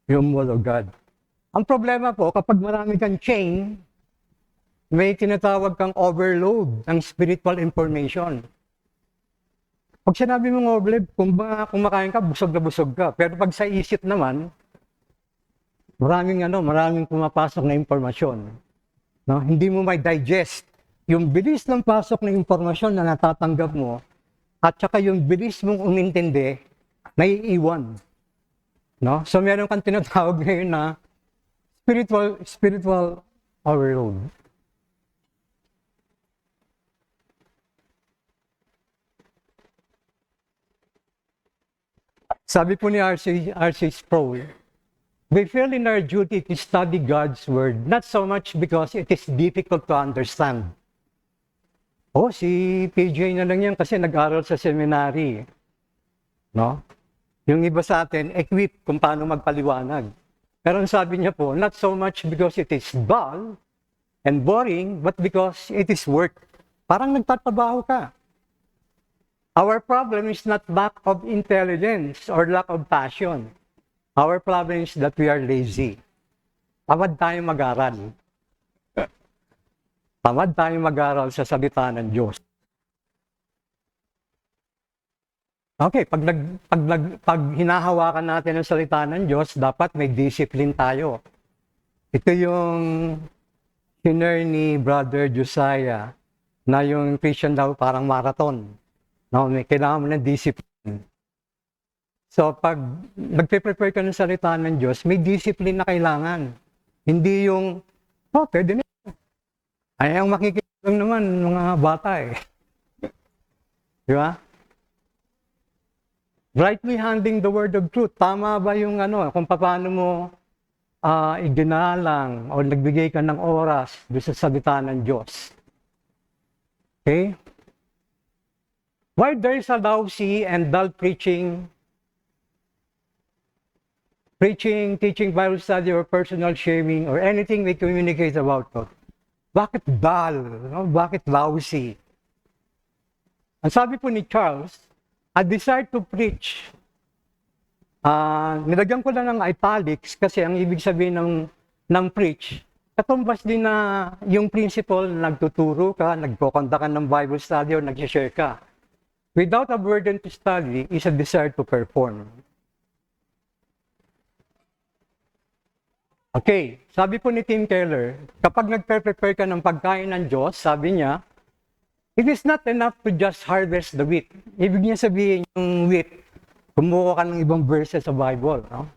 Yung Word of God. Ang problema po, kapag marami kang chain, may tinatawag kang overload ng spiritual information. Pag sinabi mong overload, kung kumakain ka, busog na busog ka. Pero pag sa isip naman, maraming pumapasok na impormasyon. No? Hindi mo may digest. Yung bilis ng pasok ng impormasyon na natatanggap mo, at saka yung bilis mong umintindi, naiiwan. No? So meron kang tinatawag ngayon na spiritual overload. Sabi po ni R.C. Sproul, we feel in our duty to study God's Word, not so much because it is difficult to understand. Oh, si PJ na lang yan kasi nag-aral sa seminary. No? Yung iba sa atin, equip kung paano magpaliwanag. Pero ang sabi niya po, not so much because it is dull and boring, but because it is work. Parang nagtatrabaho ka. Our problem is not lack of intelligence or lack of passion. Our problem is that we are lazy. Tamad tayong mag-aral. Tamad tayong mag-aral sa salita ng Diyos. Okay, pag hinahawakan natin ang salita ng Diyos, dapat may discipline tayo. Ito yung share ni Brother Josiah na yung Christian daw parang marathon. No, may kailangan mo ng discipline. So, pag nagpe-prepare ka ng salita ng Diyos, may discipline na kailangan. Hindi yung, pwede na. Ay, ang makikinig lang naman, mga bata eh. Di ba? Rightly handling the word of truth. Tama ba yung kung paano mo iginalang o nagbigay ka ng oras doon sa salita ng Diyos. Okay? Why there is a lousy and dull preaching, teaching Bible study, or personal shaming, or anything we communicate about it? Bakit dull? No? Bakit lousy? Ang sabi po ni Charles, a desire to preach. Nilagyan ko lang ng italics kasi ang ibig sabihin ng preach, katumbas din na yung principle na nagtuturo ka, nagkokonda ka ng Bible study, o nag-share ka. Without a burden to study is a desire to perform. Okay, sabi po ni Tim Keller, kapag nagpe-prepare ka ng pagkain ng Diyos, sabi niya, it is not enough to just harvest the wheat. Ibig niya sabihin yung wheat, kumuha ka ng ibang verses sa Bible. No?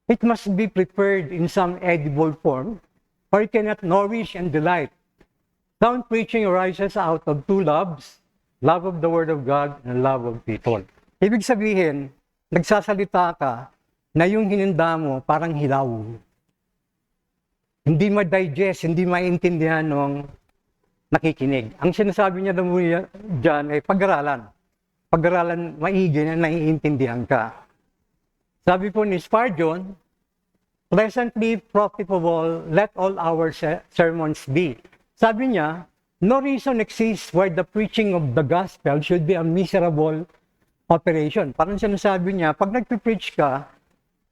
It must be prepared in some edible form, or it cannot nourish and delight. Sound preaching arises out of two loves, love of the Word of God and love of people. Ibig sabihin, nagsasalita ka na yung hininda mo parang hilaw. Hindi ma-digest, hindi maintindihan ng nakikinig. Ang sinasabi niya dyan ay pag-aralan. Pag-aralan, maigi na naiintindihan ka. Sabi po ni Spurgeon, pleasantly profitable, let all our sermons be. Sabi niya, no reason exists why the preaching of the gospel should be a miserable operation. Parang sinasabi niya, pag nagpipreach ka,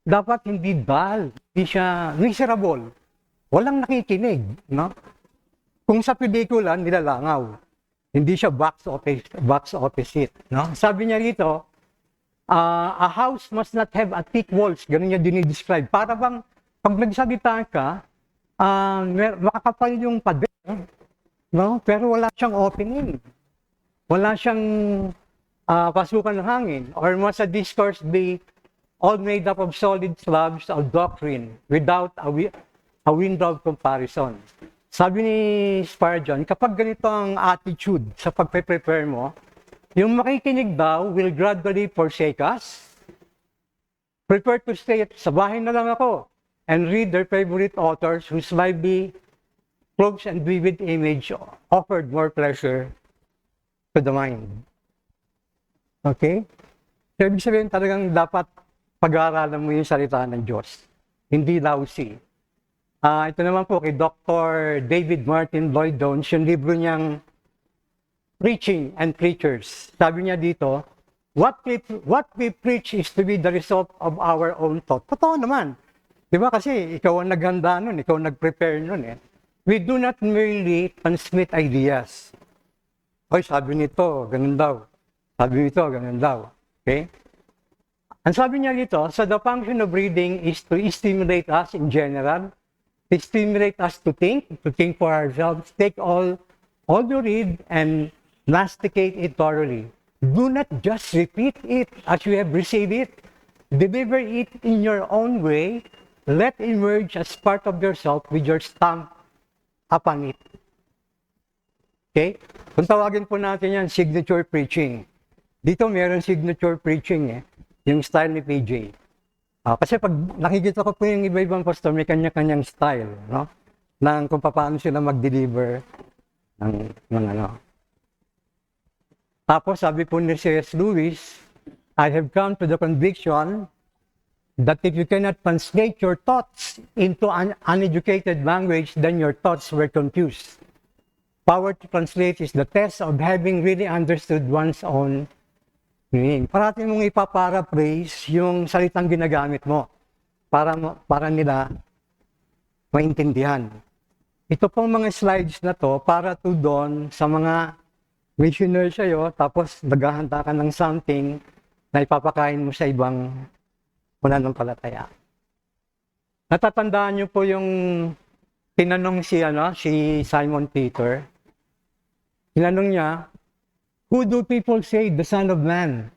dapat hindi dull, hindi siya miserable. Walang nakikinig, no? Kung sa pelikula, nilalangaw. Hindi siya box office hit, no? Sabi niya rito, a house must not have a thick walls. Ganun niya dinidescribe. Para bang, pag nagsalita ka, makakapal yung pader, no? Pero wala siyang opening. Wala siyang pasukan ng hangin. Or must a discourse be all made up of solid slabs of doctrine without a window of comparison. Sabi ni Spurgeon, kapag ganito ang attitude sa pagpe-prepare mo, yung makikinig daw will gradually forsake us. Prepare to stay sa bahay na lang ako and read their favorite authors whose lively clothes and vivid image offered more pleasure to the mind. Okay? So, ibig sabihin talagang dapat pag-aaralan mo yung salita ng Diyos. Hindi lousy. Ito naman po kay Dr. David Martin Lloyd Jones, yung libro niyang Preaching and Preachers. Sabi niya dito, what we preach is to be the result of our own thought. Totoo naman. Di ba? Kasi ikaw ang naghanda nun, ikaw ang nag-prepare nun eh. We do not merely transmit ideas. Oy, sabi nito, ganun daw. Sabi nito, ganun daw. Okay? Ang sabi niya dito, so the function of reading is to stimulate us in general, to stimulate us to think for ourselves, take all you read and masticate it thoroughly. Do not just repeat it as you have received it. Deliver it in your own way. Let it emerge as part of yourself with your stamp upon it. Okay? Kung tawagin po natin yan, signature preaching. Dito meron signature preaching yung style ni PJ. Kasi pag nakikita ko po yung iba-ibang pastor, may kanya-kanyang style, no? Nang kung paano sila mag-deliver ng ano. Tapos sabi po ni C.S. Lewis, I have come to the conviction that if you cannot translate your thoughts into an uneducated language, then your thoughts were confused. Power to translate is the test of having really understood one's own meaning. Parati mong ipaparaphrase yung salitang ginagamit mo para nila maintindihan. Ito pong mga slides na to para to doon sa mga missionary sa'yo, tapos naghahanda ka ng something na ipapakain mo sa ibang mananampalataya. Natatandaan niyo po yung tinanong si Simon Peter. Tinanong niya, who do people say the Son of Man?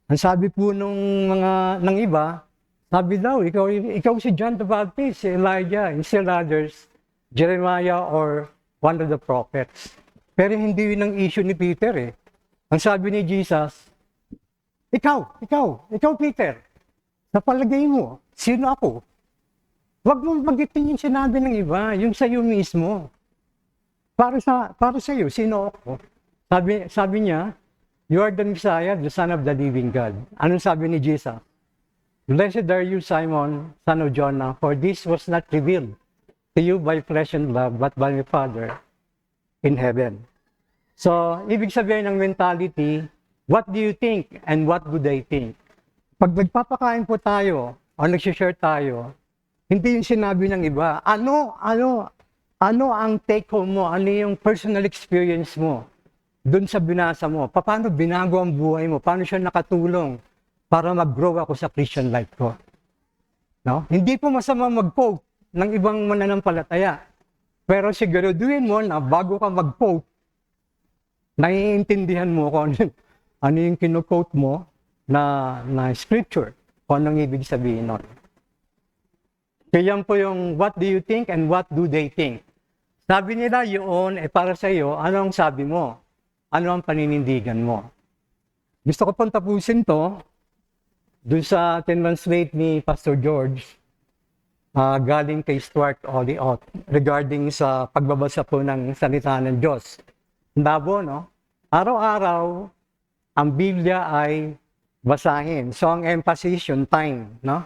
Ang sabi po ng iba, sabi daw, ikaw si John the Baptist, si Elijah, and still others, Jeremiah or one of the prophets. Pero hindi yun ang issue ni Peter eh. Ang sabi ni Jesus, ikaw Peter, sa palagay mo, sino ako? Huwag mong magitin yung sinabi ng iba, yung sa'yo mismo. Para sa iyo, sino ako? Sabi niya, you are the Messiah, the Son of the living God. Anong sabi ni Jesus? Blessed are you, Simon, son of Jonah, for this was not revealed to you by flesh and blood, but by my Father in heaven. So, ibig sabihin ng mentality, what do you think and what do they think? Pag nagpapakain po tayo o nag-share tayo, hindi yung sinabi ng iba, ano ang take home mo, ano yung personal experience mo dun sa binasa mo, paano binago ang buhay mo, paano siya nakatulong para mag-grow ako sa Christian life ko. No? Hindi po masama mag-quote ng ibang mananampalataya, pero siguraduhin mo na bago ka mag-quote, naiintindihan mo kung ano yung kinu-quote mo na scripture, kung anong ibig sabihin nun. Kaya yan po yung what do you think and what do they think. Sabi nila yun, para sa iyo, anong sabi mo? Ano ang paninindigan mo? Gusto ko pong tapusin to dun sa translate ni Pastor George galing kay Stuart Oliot regarding sa pagbabasa po ng salita ng Diyos. Labo, no? Araw-araw, ang Biblia ay basahin. So, ang emphasis yung time, no?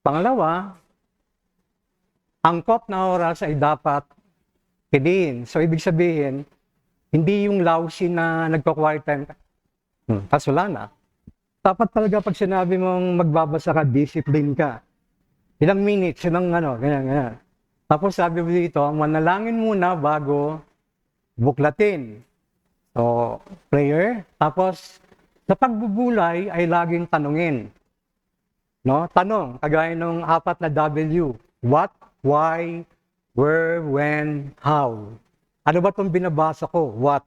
Pangalawa, angkop na oras ay dapat piliin. So, ibig sabihin, hindi yung lousy na nagko-quiet time. Tapos wala na. Dapat talaga pag sinabi mong magbabasa ka, discipline ka. Ilang minutes, ilang ganyan. Tapos sabi mo dito, manalangin muna bago buklatin. So, prayer. Tapos, sa pagbubulay ay laging tanungin. No? Tanong, kagaya ng 4 na W. What, why, where, when, how. Ano ba itong binabasa ko? What?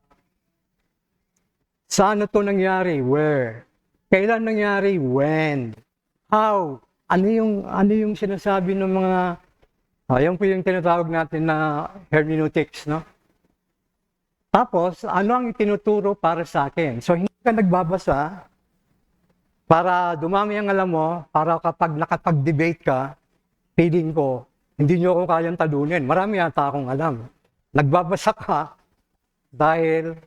Saan ito nangyari? Where? Kailan nangyari? When? How? Ano yung sinasabi ng mga, yan po yung tinatawag natin na hermeneutics, no? Tapos, ano ang itinuturo para sa akin? So, hindi ka nagbabasa para dumami ang alam mo, para kapag nakapag-debate ka, feeling ko, hindi nyo ako kayang talunin. Marami yata akong alam. Nagbabasa ka dahil,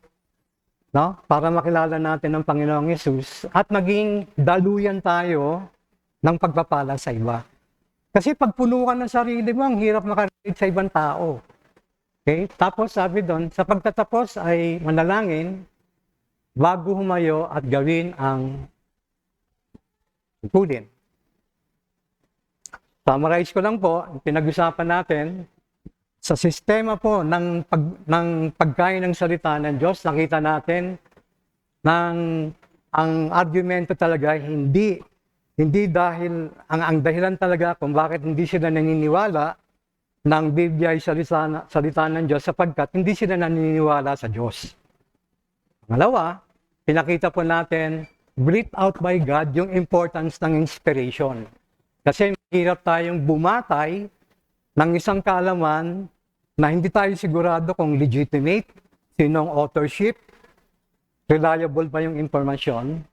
no, para makilala natin ang Panginoong Yesus at maging daluyan tayo ng pagpapala sa iba. Kasi pag puno ka ng sarili mo, ang hirap makarelate sa ibang tao. Okay? Tapos sabi doon, sa pagtatapos ay manalangin bago humayo at gawin ang tungkulin. Summarize ko lang po, pinag-usapan natin, sa sistema po ng pagkain ng salita ng Diyos, nakita natin ang argumento talaga hindi dahil, ang dahilan talaga kung bakit hindi sila naniniwala ng Biblia ay salita ng Diyos sapagkat hindi sila naniniwala sa Diyos. Pangalawa, pinakita po natin, breathed out by God, yung importance ng inspiration. Kasi mahirap tayong bumatay ng isang kaalaman na hindi tayo sigurado kung legitimate, sinong authorship, reliable ba yung informasyon.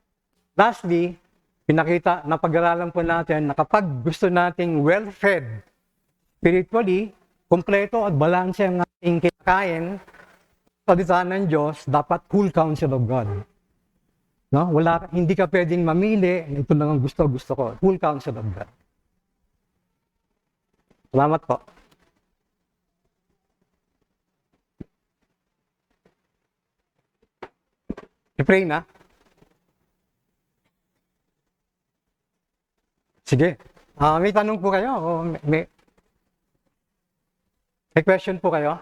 Lastly, napag-aralan po natin na kapag gusto nating well-fed spiritually, kompleto at balanse ang ating kinakain, salita ng Diyos, dapat full counsel of God. No? Hindi ka pwedeng mamili, ito lang ang gusto ko. Full counsel of God. Salamat po. I-pray na. Sige. May tanong po kayo? O may question po kayo?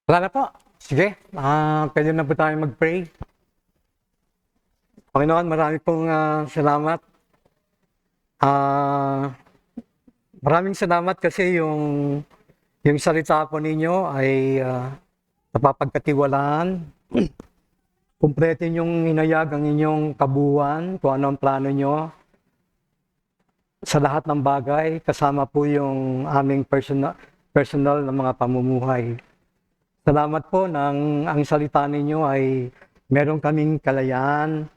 Wala na po. Sige. Pwede na po tayo mag-pray. Panginoon, marami pong salamat. Maraming salamat kasi yung salita po ninyo ay napapagkatiwalaan. Kumpleto yung hinayag ang inyong kabuuan, kung ano ang plano nyo sa lahat ng bagay, kasama po yung aming personal na mga pamumuhay. Salamat po nang ang salita ninyo ay meron kaming kalayaan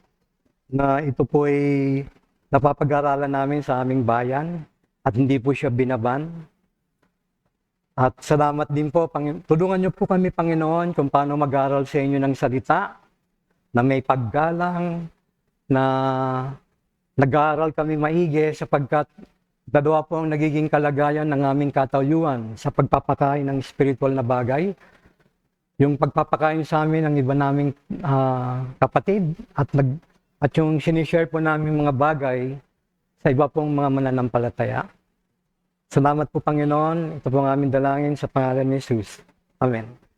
na ito po ay napapag-aralan namin sa aming bayan at hindi po siya binaban. At salamat din po, tulungan niyo po kami, Panginoon, kung paano mag-aral sa inyo ng salita na may paggalang, na nag-aaral kami maigi sapagkat dalawa po ang nagiging kalagayan ng aming katayuan sa pagpapakain ng spiritual na bagay. Yung pagpapakain sa amin ng iba naming kapatid at yung sinishare po namin mga bagay sa iba pong mga mananampalataya. Salamat po, Panginoon. Ito po ang aming dalangin sa pangalan ni Jesus. Amen.